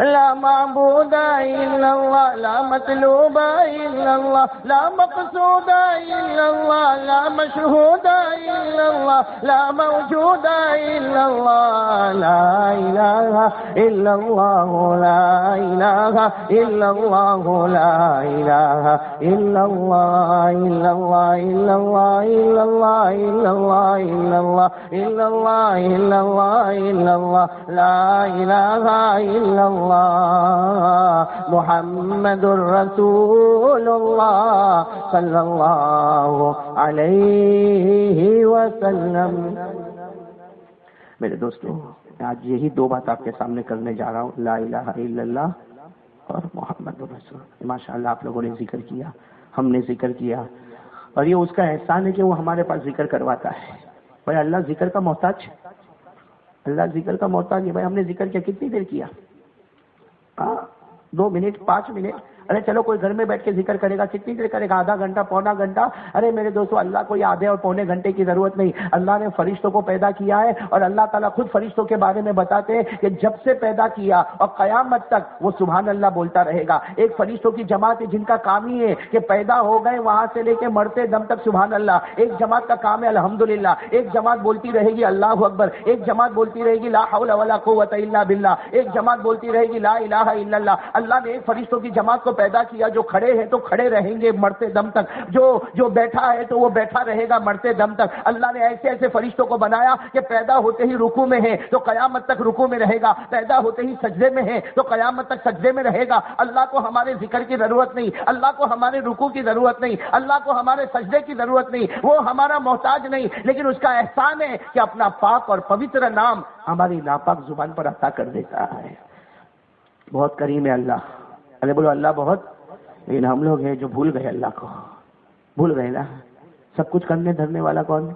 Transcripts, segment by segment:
لا معبود الا اللہ، لا مطلوب الا اللہ، لا مقصود الا اللہ، لا مشہود الا اللہ، لا موجود الا اللہ، لا الہ الا اللہ، لا الہ الا اللہ، لا الہ الا اللہ، الا اللہ، الا اللہ، الا اللہ، الا اللہ، الا اللہ، الا اللہ، الا اللہ، الا اللہ، لا الہ الا اللہ، محمد الرسول اللہ صلی اللہ علیہ وسلم۔ میرے دوستو، آج یہی دو بات آپ کے سامنے کرنے جا رہا ہوں، لا الہ الا اللہ اور محمد الرسول۔ ماشاءاللہ آپ لوگوں نے ذکر کیا، ہم نے ذکر کیا، اور یہ اس کا احسان ہے کہ وہ ہمارے پاس ذکر کرواتا ہے۔ بھائی اللہ ذکر کا محتاج، اللہ ذکر کا محتاج ہے۔ بھائی ہم نے ذکر کیا، کتنی دیر کیا؟ 2 منٹ، 5 منٹ؟ ارے چلو کوئی گھر میں بیٹھ کے ذکر کرے گا، کتنی دیر کرے گا؟ آدھا گھنٹہ، پونا گھنٹہ؟ ارے میرے دوستو، اللہ کو یہ آدھے اور پونے گھنٹے کی ضرورت نہیں۔ اللہ نے فرشتوں کو پیدا کیا ہے، اور اللہ تعالیٰ خود فرشتوں کے بارے میں بتاتے ہیں کہ جب سے پیدا کیا اور قیامت تک وہ سبحان اللہ بولتا رہے گا۔ ایک فرشتوں کی جماعت ہے جن کا کام ہی ہے کہ پیدا ہو گئے وہاں سے لے کے مرتے دم تک سبحان اللہ۔ ایک جماعت کا کام ہے الحمدللہ، ایک جماعت بولتی رہے گی اللہ اکبر، ایک جماعت بولتی رہے گی لا حول ولا قوت الا باللہ، ایک جماعت بولتی رہے گی لا الہ الا اللہ۔ اللہ نے ایک فرشتوں کی جماعت کو پیدا کیا، جو کھڑے ہیں تو کھڑے رہیں گے مرتے دم تک، جو بیٹھا ہے تو وہ بیٹھا رہے گا مرتے دم تک۔ اللہ نے ایسے ایسے فرشتوں کو بنایا کہ پیدا ہوتے ہی رکوع میں ہے تو قیامت تک رکوع میں رہے گا، پیدا ہوتے ہی سجدے میں ہے تو قیامت تک سجدے میں رہے گا۔ اللہ کو ہمارے ذکر کی ضرورت نہیں، اللہ کو ہمارے رکوع کی ضرورت نہیں، اللہ کو ہمارے سجدے کی ضرورت نہیں، وہ ہمارا محتاج نہیں، لیکن اس کا احسان ہے کہ اپنا پاک اور پوتر نام ہماری ناپاک زبان پر عطا کر دیتا ہے۔ بہت کریم ہے اللہ، ارے بولو اللہ بہت، لیکن ہم لوگ ہیں جو بھول گئے اللہ کو، بھول گئے نا۔ سب کچھ کرنے دھرنے والا کون؟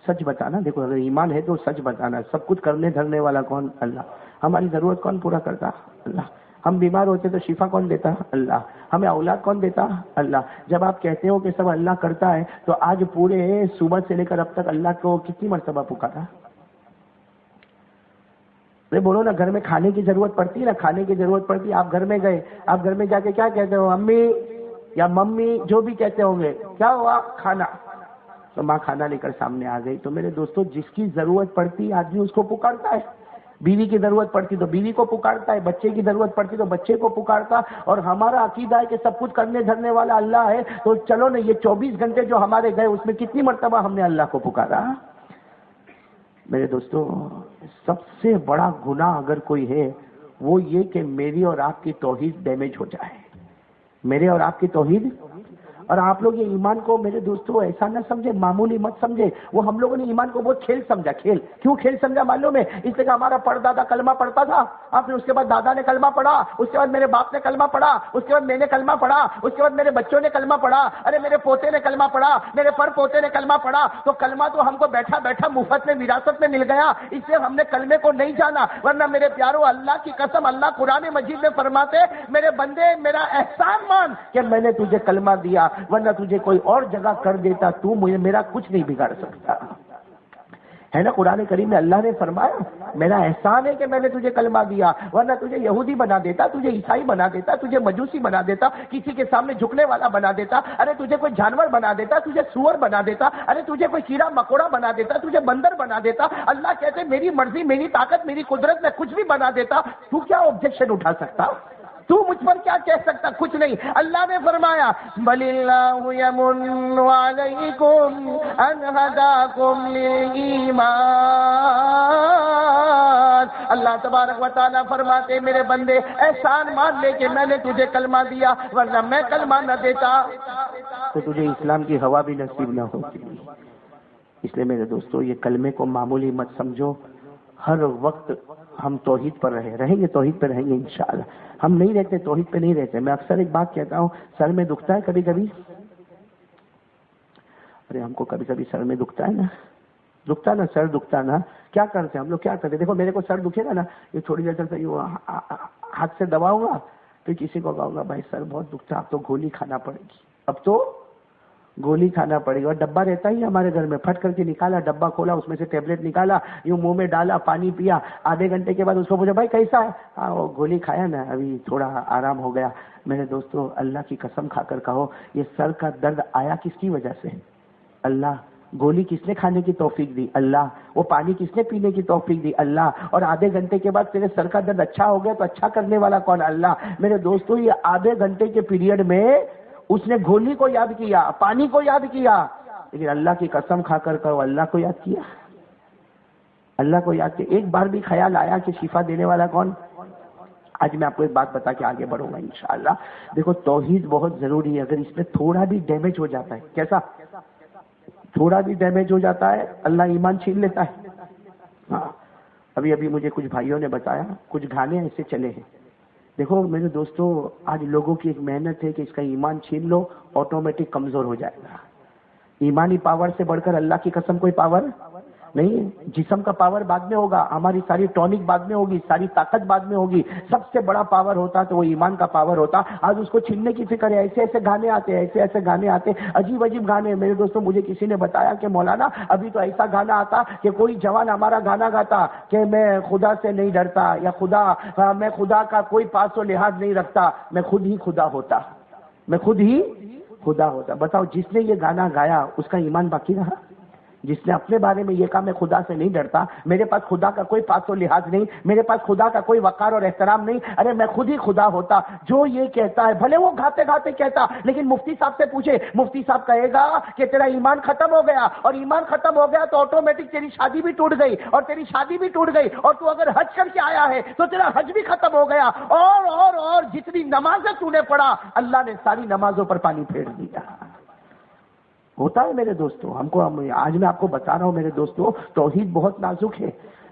سچ بتانا، دیکھو اگر ایمان ہے تو سچ بتانا۔ سب کچھ کرنے دھرنے والا کون؟ اللہ۔ ہماری ضرورت کون پورا کرتا؟ اللہ۔ ہم بیمار ہوتے تو شفا کون دیتا؟ اللہ۔ ہمیں اولاد کون دیتا؟ اللہ۔ جب آپ کہتے ہو کہ سب اللہ کرتا ہے تو آج پورے صبح سے لے کر اب تک اللہ کو کتنی مرتبہ پکارا؟ بولو نا، گھر میں کھانے کی ضرورت پڑتی ہے نا، کھانے کی ضرورت پڑتی ہے۔ آپ گھر میں گئے، آپ گھر میں جا کے کیا کہتے ہو؟ امی یا ممی جو بھی کہتے ہوں گے، کیا ہوا؟ کھانا۔ تو ماں کھانا لے کر سامنے آ گئی۔ تو میرے دوستو، جس کی ضرورت پڑتی آدمی اس کو پکارتا ہے۔ بیوی کی ضرورت پڑتی تو بیوی کو پکارتا ہے، بچے کی ضرورت پڑتی تو بچے کو پکارتا۔ اور ہمارا عقیدہ ہے کہ سب کچھ کرنے دھرنے والا اللہ ہے، تو چلو نا یہ 24 گھنٹے جو ہمارے گئے اس میں کتنی مرتبہ ہم نے اللہ کو پکارا؟ میرے دوستو، سب سے بڑا گناہ اگر کوئی ہے وہ یہ کہ میری اور آپ کی توحید ڈیمیج ہو جائے، میرے اور آپ کی توحید۔ اور آپ لوگ یہ ایمان کو میرے دوستو ایسا نہ سمجھے، معمولی مت سمجھے۔ وہ ہم لوگوں نے ایمان کو بہت کھیل سمجھا، کھیل۔ کیوں کھیل سمجھا معلوم ہے؟ اس لیے کہ ہمارا پردادا کلمہ پڑھتا تھا، پھر اس کے بعد دادا نے کلمہ پڑھا، اس کے بعد میرے باپ نے کلمہ پڑھا، اس کے بعد میں نے کلمہ پڑھا، اس کے بعد میرے بچوں نے کلمہ پڑھا، ارے میرے پوتے نے کلمہ پڑھا، میرے پر پوتے نے کلمہ پڑھا۔ تو کلمہ تو ہم کو بیٹھا بیٹھا مفت میں وراثت میں مل گیا، اس لیے ہم نے کلمے کو نہیں جانا۔ ورنہ میرے پیارو، اللہ کی قسم، اللہ قرآن مجید میں فرماتے، میرے بندے میرا احسان مان کہ میں نے تجھے کلمہ دیا، ورنہ تجھے کوئی اور جگہ کر دیتا تو مجھے میرا کچھ نہیں بگاڑ سکتا۔ ہے نا قرآن کریم میں اللہ نے فرمایا میرا احسان ہے کہ میں نے تجھے کلمہ دیا، ورنہ تجھے یہودی بنا دیتا، تجھے عیسائی بنا دیتا، تجھے مجوسی بنا دیتا، کسی کے سامنے جھکنے والا بنا دیتا، ارے تجھے کوئی جانور بنا دیتا، تجھے سور بنا دیتا، ارے تجھے کوئی کیڑا مکوڑا بنا دیتا، تجھے بندر بنا دیتا۔ اللہ کہتے میری مرضی، میری طاقت، میری قدرت میں کچھ بھی بنا دیتا، تو کیا آبجیکشن اٹھا سکتا؟ تو مجھ پر کیا کہہ سکتا؟ کچھ نہیں۔ اللہ نے فرمایا بل اللہ یمن علیکم ان ہداکم للایمان۔ اللہ تبارک و تعالیٰ فرماتے میرے بندے احسان مان لے کہ میں نے تجھے کلمہ دیا، ورنہ میں کلمہ نہ دیتا تو تجھے اسلام کی ہوا بھی نصیب نہ ہوتی۔ اس لیے میرے دوستو، یہ کلمے کو معمولی مت سمجھو۔ ہر وقت ہم توحید پر رہیں گے، توحید پہ رہیں گے انشاءاللہ۔ ہم نہیں رہتے، توحید پہ نہیں رہتے۔ میں اکثر ایک بات کہتا ہوں، سر میں دکھتا ہے کبھی کبھی، ارے ہم کو کبھی کبھی سر میں دکھتا ہے نا، دکھتا نا، سر دکھتا نا، کیا کرتے ہیں ہم لوگ؟ کیا کرتے ہیں؟ دیکھو میرے کو سر دکھے گا نا، یہ تھوڑی دیر چلتا ہے، ہاتھ سے دباؤں گا، پھر کسی کو کہوں گا بھائی سر بہت دکھتا، اب تو گولی کھانا پڑے گی، اب تو گولی کھانا پڑے گا. اور ڈبہ رہتا ہی ہمارے گھر میں, پھٹ کر کے نکالا, ڈبہ کھولا, اس میں سے ٹیبلٹ نکالا, یوں منہ میں ڈالا, پانی پیا, آدھے گھنٹے کے بعد اس کو پوچھا بھائی کیسا ہے, ہاں وہ گولی کھایا نا ابھی تھوڑا آرام ہو گیا. میرے دوستو اللہ کی قسم کھا کر کہو یہ سر کا درد آیا کس کی وجہ سے؟ اللہ. گولی کس نے کھانے کی توفیق دی؟ اللہ. وہ پانی کس نے پینے کی توفیق دی؟ اللہ. اور آدھے گھنٹے کے بعد تیرے سر کا درد اچھا ہو گیا تو اچھا کرنے والا کون؟ اللہ. میرے دوستو یہ آدھے گھنٹے کے پیریڈ میں اس نے گولی کو یاد کیا, پانی کو یاد کیا, لیکن اللہ کی قسم کھا کر کہو اللہ کو یاد کیا, اللہ کو یاد کیا. ایک بار بھی خیال آیا کہ شفا دینے والا کون؟ آج میں آپ کو ایک بات بتا کے آگے بڑھوں گا انشاءاللہ. دیکھو توحید بہت ضروری ہے. اگر اس میں تھوڑا بھی ڈیمیج ہو جاتا ہے, کیسا تھوڑا بھی ڈیمیج ہو جاتا ہے اللہ ایمان چھین لیتا ہے. ہاں ابھی مجھے کچھ بھائیوں نے بتایا کچھ گانے ایسے چلے ہیں. دیکھو میرے دوستو آج لوگوں کی ایک محنت ہے کہ اس کا ایمان چھین لو, آٹومیٹک کمزور ہو جائے گا. ایمانی پاور سے بڑھ کر اللہ کی قسم کوئی پاور نہیں. جسم کا پاور بعد میں ہوگا, ہماری ساری ٹونک بعد میں ہوگی, ساری طاقت بعد میں ہوگی. سب سے بڑا پاور ہوتا تو وہ ایمان کا پاور ہوتا. آج اس کو چھیننے کی فکر ہے. ایسے ایسے گانے آتے, ایسے ایسے گانے آتے, عجیب عجیب گانے. میرے دوستوں مجھے کسی نے بتایا کہ مولانا ابھی تو ایسا گانا آتا کہ کوئی جوان ہمارا گانا گاتا کہ میں خدا سے نہیں ڈرتا, یا میں خدا کا کوئی پاس و لحاظ نہیں رکھتا, میں خود ہی خدا ہوتا, میں خود ہی خدا ہوتا. بتاؤ جس نے یہ گانا گایا اس کا ایمان باقی رہا؟ جس نے اپنے بارے میں یہ کہا میں خدا سے نہیں ڈرتا, میرے پاس خدا کا کوئی پاس و لحاظ نہیں, میرے پاس خدا کا کوئی وقار اور احترام نہیں, ارے میں خود ہی خدا ہوتا. جو یہ کہتا ہے بھلے وہ گاتے گاتے کہتا, لیکن مفتی صاحب سے پوچھے, مفتی صاحب کہے گا کہ تیرا ایمان ختم ہو گیا, اور ایمان ختم ہو گیا تو آٹومیٹک تیری شادی بھی ٹوٹ گئی, اور تیری شادی بھی ٹوٹ گئی, اور تو اگر حج کر کے آیا ہے تو تیرا حج بھی ختم ہو گیا, اور جتنی نمازیں تو نے پڑھا اللہ نے ساری نمازوں پر پانی پھیر دیا. ہوتا ہے میرے دوستو. آج میں آپ کو بتا رہا ہوں میرے دوستو توحید بہت نازک ہے.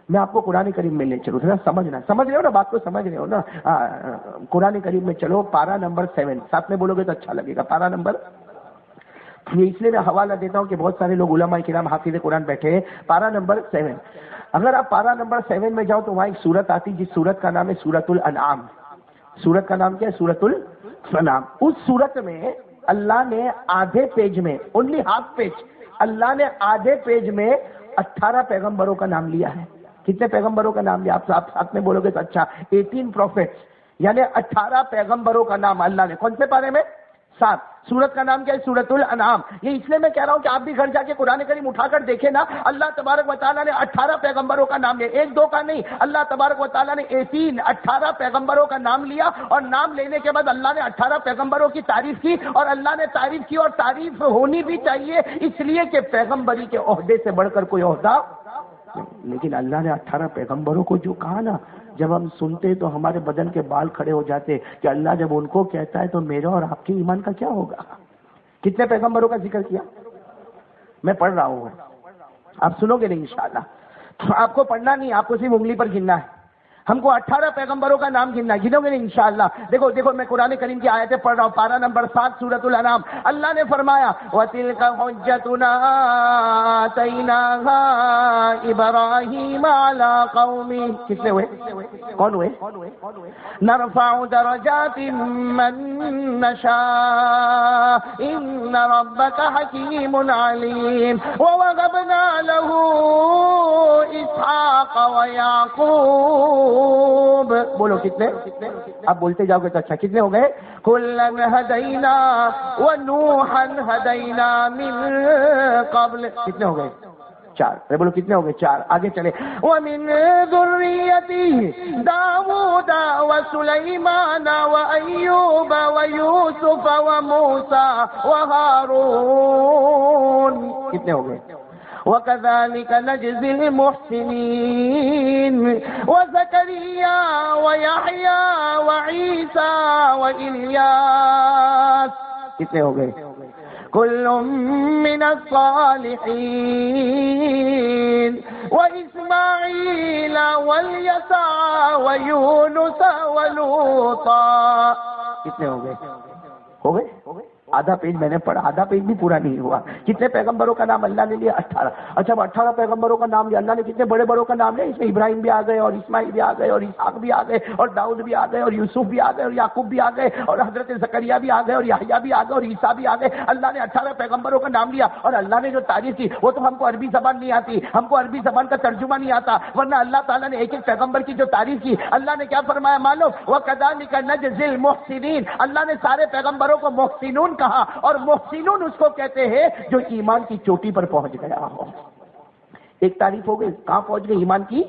میں آپ کو قرآن کریم میں لے چلوں, ذرا سمجھ رہے ہو نا بات کو, سمجھ رہے ہو نا. قرآن کریم میں چلو, پارہ نمبر 7, ساتھ میں بولو گے تو اچھا لگے گا. پارہ نمبر, یہ اس لیے میں حوالہ دیتا ہوں کہ بہت سارے لوگ علماء کرام حافظ قرآن بیٹھے ہیں. پارہ نمبر 7, اگر آپ پارہ نمبر 7 میں جاؤ تو وہاں ایک سورت آتی جس سورت کا نام ہے سورۃ الانعام. سورت کا نام کیا ہے؟ سورۃ الانعام. اس سورت میں اللہ نے آدھے پیج میں, اونلی ہاف پیج, اللہ نے آدھے پیج میں 18 پیغمبروں کا نام لیا ہے. کتنے پیغمبروں کا نام لیا؟ آپ ساتھ میں بولو گے تو اچھا. 18 پروفیٹس, یعنی 18 پیغمبروں کا نام اللہ نے. کون سے پارے میں؟ 7. سورت کا نام کیا ہے؟ سورۃ الانعام. یہ اس لیے میں کہہ رہا ہوں کہ آپ بھی گھر جا کے قرآن کریم اٹھا کر دیکھیں نا, اللہ تبارک و تعالیٰ نے 18 پیغمبروں کا نام لیا, 1-2 کا نہیں. اللہ تبارک و تعالیٰ نے 18 پیغمبروں کا نام لیا, اور نام لینے کے بعد اللہ نے 18 پیغمبروں کی تعریف کی, اور اللہ نے تعریف کی, اور تعریف ہونی بھی چاہیے اس لیے کہ پیغمبری کے عہدے سے بڑھ کر کوئی عہدہ. لیکن اللہ نے 18 پیغمبروں کو جو کہا نا, جب ہم سنتے تو ہمارے بدن کے بال کھڑے ہو جاتے کہ اللہ جب ان کو کہتا ہے تو میرا اور آپ کے ایمان کا کیا ہوگا. کتنے پیغمبروں کا ذکر کیا؟ میں پڑھ رہا ہوں, آپ سنو گے نہیں انشاءاللہ. آپ کو پڑھنا نہیں, آپ کو صرف انگلی پر گننا ہے. ہم کو 18 پیغمبروں کا نام گننا ہے, گنو گے نہیں انشاءاللہ. دیکھو میں قرآن کریم کی آیتیں پڑھ رہا ہوں. پارہ نمبر 7 سورۃ الانعام. اللہ نے فرمایا وَتِلْكَ حُجَّتُنَا آتَيْنَاهَا إِبْرَاهِيمَ عَلَىٰ قَوْمِهِ. کتنے ہوئے؟ کون ہوئے؟ نَرْفَعُ دَرَجَاتٍ مَّن نَّشَاءُ إِنَّ رَبَّكَ حَكِيمٌ عَلِيمٌ. وَوَهَبْنَا لَهُ إِسْحَاقَ وَيَعْقُوبَ. بولو کتنے؟ آپ بولتے جاؤ گے تو اچھا. کتنے ہو گئے؟ کُلًّا ہدینا ونوحا ہدینا من قبل. کتنے ہو گئے؟ 4. بولو کتنے ہو گئے؟ 4. آگے چلے. وَمِن ذُرِّيَّتِهِ دَاوُودَ وَسُلَيْمَانَ وَأَيُّوبَ وَيُوسُفَ وَمُوسَى وَهَارُونَ. کتنے ہو گئے؟ وَكَذَلِكَ نَجْزِي الْمُحْسِنِينَ وَزَكَرِيَّا وَيَحْيَى وَعِيسَى وَإِلْيَاسَ. کتنے ہو گئے؟ كُلٌّ مِّنَ الصَّالِحِينَ وَإِسْمَاعِيلَ وَالْيَسَعَ وَيُونُسَ وَلُوطًا. کتنے ہو گئے؟ آدھا پیج میں نے پڑھا، آدھا پیج بھی پورا نہیں ہوا۔ کتنے پیغمبروں کا نام اللہ نے لیا؟ 18۔ اچھا 18 پیغمبروں کا نام لیا اللہ نے، کتنے بڑے بڑوں کا نام لیا؟ اس میں ابراہیم بھی آ گئے اور اسماعیل بھی آ گئے اور اسحاق بھی آ گئے اور داؤد بھی آ گئے اور یوسف بھی آ گئے اور یعقوب بھی آ گئے اور حضرت زکریا بھی آ گئے اور یحییٰ بھی آ گئے اور عیسیٰ بھی آ گئے۔ اللہ نے 18 پیغمبروں کا نام لیا، اور اللہ نے جو تعریف کی وہ تو ہم کو عربی زبان نہیں آتی، ہم کو عربی زبان کا ترجمہ نہیں آتا، ورنہ اللہ تعالیٰ نے ایک ایک پیغمبر کی جو تعریف کی، اللہ نے کیا فرمایا معلوم؟ وَكَذَلِكَ نَجْزِي الْمُحْسِنِينَ، اللہ نے سارے پیغمبروں کو محسنون کہا، اور محسنون اس کو کہتے ہیں جو ایمان کی چوٹی پر پہنچ گیا ہو۔ ایک تعریف ہو گئی، کہاں پہنچ گئے؟ ایمان کی